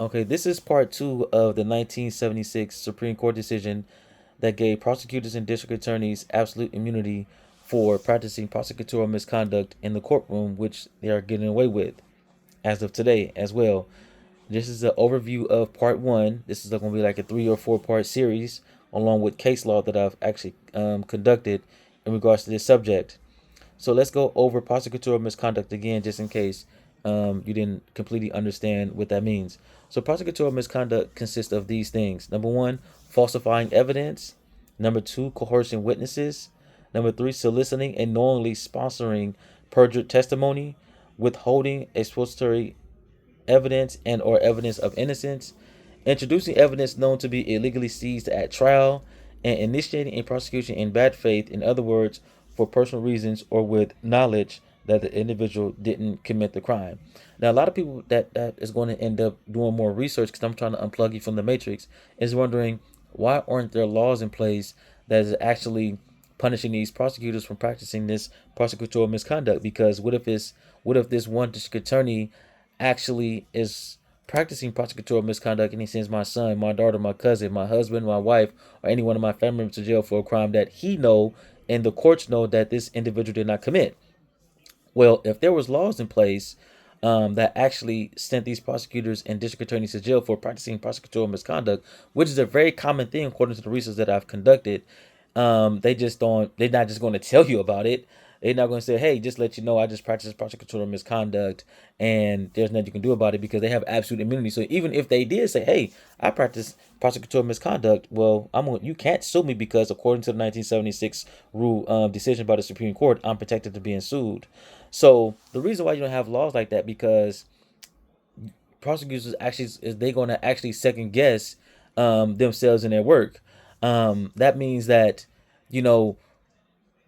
Okay, this is part two of the 1976 Supreme Court decision that gave prosecutors and district attorneys absolute immunity for practicing prosecutorial misconduct in the courtroom, which they are getting away with as of today as well. This is an overview of part one. This is going to be like a 3 or 4 part series, along with case law that I've actually conducted in regards to this subject. So let's go over prosecutorial misconduct again, just in case you didn't completely understand what that means. So prosecutorial misconduct consists of these things. Number one, falsifying evidence. Number two, coercing witnesses. Number three, soliciting and knowingly sponsoring perjured testimony, withholding exculpatory evidence and or evidence of innocence, introducing evidence known to be illegally seized at trial, and initiating a prosecution in bad faith, in other words, for personal reasons or with knowledge that the individual didn't commit the crime. Now, a lot of people that is going to end up doing more research, because I'm trying to unplug you from the matrix, is wondering why aren't there laws in place that is actually punishing these prosecutors from practicing this prosecutorial misconduct? Because what if this one district attorney actually is practicing prosecutorial misconduct and he sends my son, my daughter, my cousin, my husband, my wife, or any one of my family members to jail for a crime that he know and the courts know that this individual did not commit? Well, if there was laws in place that actually sent these prosecutors and district attorneys to jail for practicing prosecutorial misconduct, which is a very common thing according to the research that I've conducted, they just don't. They're not just going to tell you about it. They're not going to say, "Hey, just let you know, I just practiced prosecutorial misconduct, and there's nothing you can do about it," because they have absolute immunity. So even if they did say, "Hey, I practiced prosecutorial misconduct," well, you can't sue me because according to the 1976 rule decision by the Supreme Court, I'm protected to being sued. So the reason why you don't have laws like that, because prosecutors actually is they going to actually second guess themselves in their work. That means that, you know,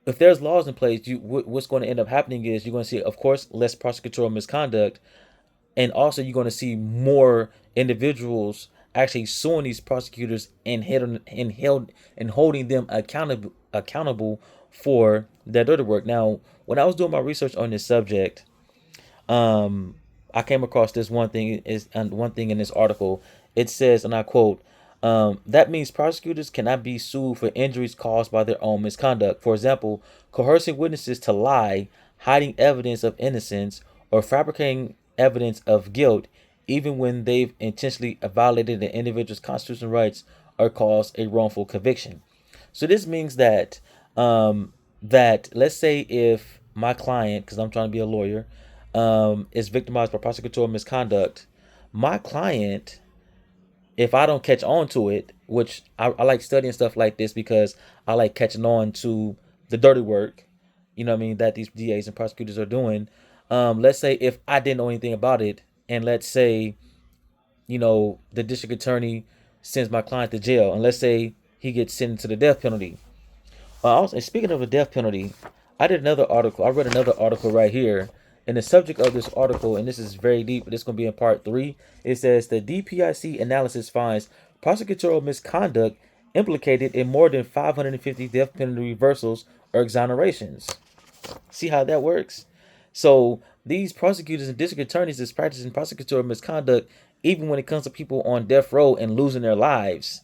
if there's laws in place, what's going to end up happening is you're going to see, of course, less prosecutorial misconduct, and also you're going to see more individuals actually suing these prosecutors and holding them accountable for their dirty work. Now, when I was doing my research on this subject, um, I came across this one thing in this article. It says, and I quote, that means prosecutors cannot be sued for injuries caused by their own misconduct. For example, coercing witnesses to lie, hiding evidence of innocence, or fabricating evidence of guilt, even when they've intentionally violated an individual's constitutional rights or caused a wrongful conviction. So this means that let's say if my client, because I'm trying to be a lawyer, is victimized by prosecutorial misconduct, my client, if I don't catch on to it, which I like studying stuff like this because I like catching on to the dirty work, you know what I mean, that these DAs and prosecutors are doing. Let's say if I didn't know anything about it, and let's say, the district attorney sends my client to jail, and let's say he gets sentenced to the death penalty. Also, and speaking of the death penalty, I did another article. I read another article right here. And the subject of this article, and this is very deep, but this is going to be in part three. It says the DPIC analysis finds prosecutorial misconduct implicated in more than 550 death penalty reversals or exonerations. See how that works? So these prosecutors and district attorneys is practicing prosecutorial misconduct even when it comes to people on death row and losing their lives.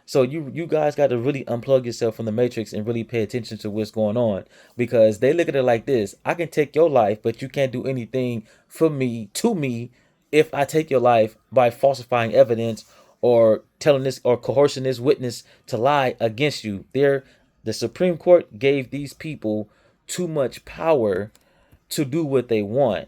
So you guys got to really unplug yourself from the matrix and really pay attention to what's going on, because they look at it like this: I can take your life, but you can't do anything for me to me if I take your life by falsifying evidence or telling this or coercing this witness to lie against you. The Supreme Court gave these people too much power to do what they want.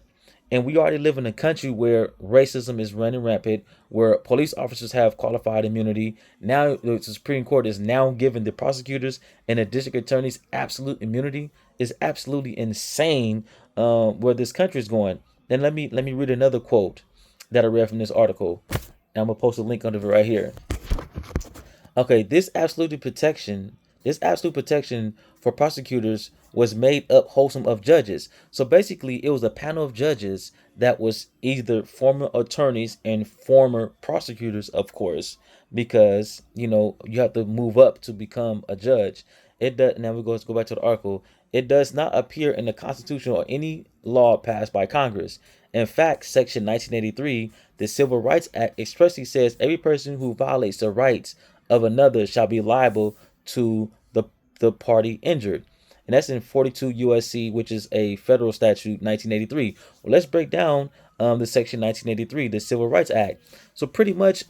And we already live in a country where racism is running rampant, where police officers have qualified immunity. Now the Supreme Court is now giving the prosecutors and the district attorneys absolute immunity. Is absolutely insane where this country is going. Then let me read another quote that I read from this article. And I'm gonna post a link under it right here. Okay, this absolute protection for prosecutors was made up wholesome of judges. So basically, it was a panel of judges that was either former attorneys and former prosecutors, of course, because you have to move up to become a judge. It does. Now let's go back to the article. It does not appear in the Constitution or any law passed by Congress. In fact, Section 1983, the Civil Rights Act, expressly says every person who violates the rights of another shall be liable to the party injured. And that's in 42 USC, which is a federal statute, 1983. Well, let's break down the Section 1983, the Civil Rights Act. So pretty much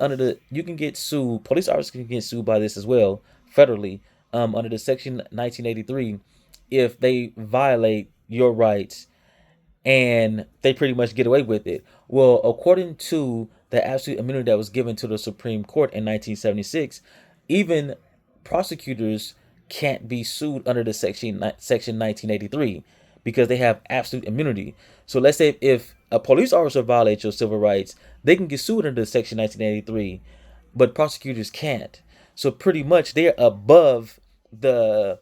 you can get sued. Police officers can get sued by this as well, federally, under the Section 1983, if they violate your rights and they pretty much get away with it. Well, according to the absolute immunity that was given to the Supreme Court in 1976, even prosecutors can't be sued under the section 1983 because they have absolute immunity. So let's say if a police officer violates your civil rights, they can get sued under section 1983, but prosecutors can't. So pretty much they're above the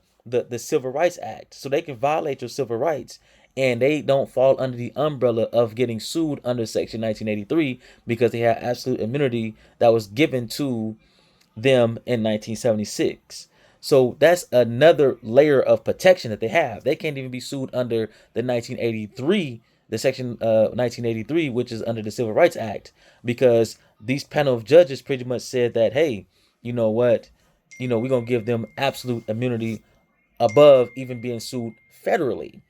Civil Rights Act. So they can violate your civil rights and they don't fall under the umbrella of getting sued under section 1983 because they have absolute immunity that was given to them in 1976. So that's another layer of protection that they have. They can't even be sued under the 1983, the section 1983, which is under the Civil Rights Act, because these panel of judges pretty much said that, hey, you know what, we're gonna give them absolute immunity above even being sued federally.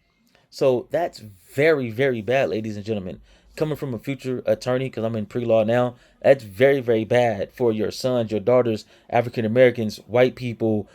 So that's very, very bad, ladies and gentlemen. Coming from a future attorney, because I'm in pre-law now, that's very, very bad for your sons, your daughters, African Americans, white people,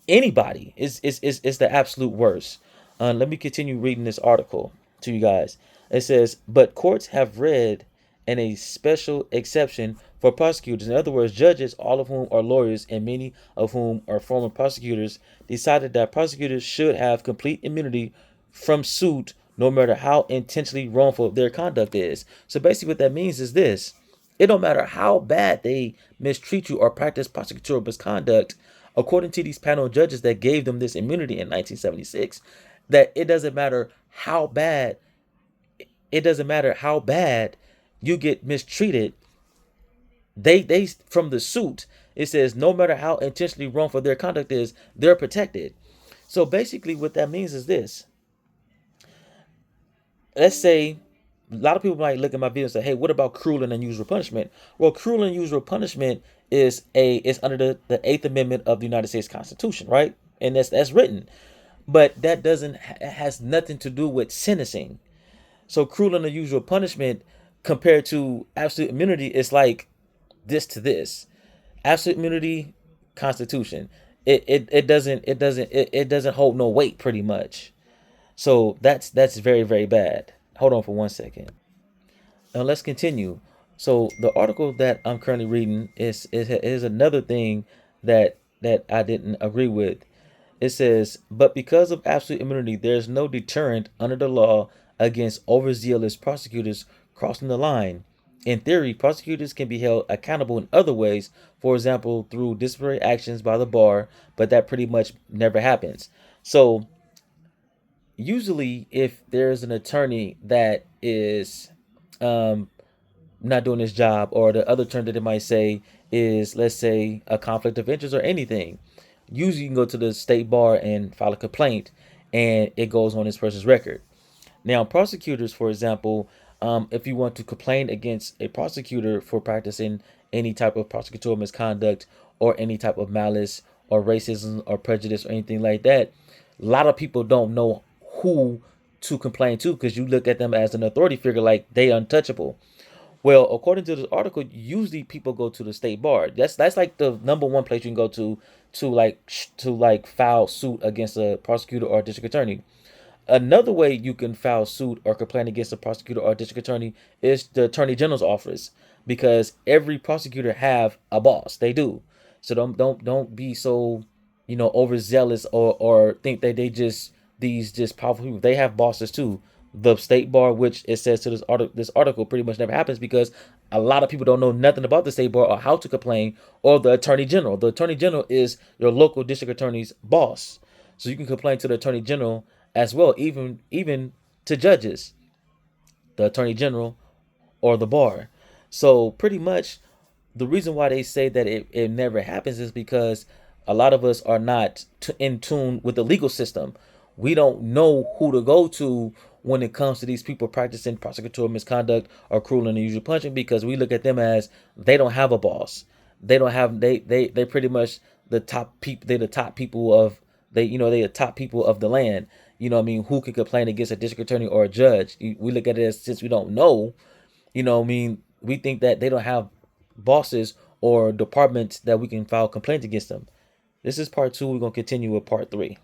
anybody. It's the absolute worst. Let me continue reading this article to you guys. It says, but courts have read in a special exception for prosecutors. In other words, judges, all of whom are lawyers and many of whom are former prosecutors, decided that prosecutors should have complete immunity from suit no matter how intentionally wrongful their conduct is. So basically what that means is this. It don't matter how bad they mistreat you or practice prosecutorial misconduct, according to these panel of judges that gave them this immunity in 1976, that it doesn't matter how bad you get mistreated. They from the suit, it says no matter how intentionally wrongful their conduct is, they're protected. So basically what that means is this. Let's say a lot of people might look at my video and say, hey, what about cruel and unusual punishment? Well, cruel and unusual punishment is under the Eighth Amendment of the United States Constitution, right? And that's written. But that doesn't has nothing to do with sentencing. So cruel and unusual punishment compared to absolute immunity is like this to this. Absolute immunity, Constitution. It doesn't hold no weight pretty much. So that's very, very bad. Hold on for 1 second. Now let's continue. So the article that I'm currently reading is another thing that I didn't agree with. It says, but because of absolute immunity, there's no deterrent under the law against overzealous prosecutors crossing the line. In theory, prosecutors can be held accountable in other ways, for example, through disciplinary actions by the bar, but that pretty much never happens. So usually if there's an attorney that is not doing his job, or the other term that they might say is, let's say, a conflict of interest or anything, usually you can go to the state bar and file a complaint and it goes on this person's record. Now, prosecutors, for example, if you want to complain against a prosecutor for practicing any type of prosecutorial misconduct or any type of malice or racism or prejudice or anything like that, a lot of people don't know who to complain to because you look at them as an authority figure like they untouchable. Well, according to this article, usually people go to the state bar. That's like the number one place you can go to file suit against a prosecutor or a district attorney. Another way you can file suit or complain against a prosecutor or a district attorney is the attorney general's office, because every prosecutor have a boss. They do. So don't be so overzealous or think that they just powerful people. They have bosses too. The state bar, which it says to this article, pretty much never happens because a lot of people don't know nothing about the state bar or how to complain, or the attorney general. The attorney general is your local district attorney's boss. So you can complain to the attorney general as well, even to judges, the attorney general, or the bar. So pretty much the reason why they say that it never happens is because A lot of us are not in tune with the legal system. We don't know who to go to when it comes to these people practicing prosecutorial misconduct or cruel and unusual punishment, because we look at them as they don't have a boss. They don't have they pretty much the top people. They're the top people of they the top people of the land. Who can complain against a district attorney or a judge? We look at it as, since we don't know, we think that they don't have bosses or departments that we can file complaints against them. This is part two. We're going to continue with part three.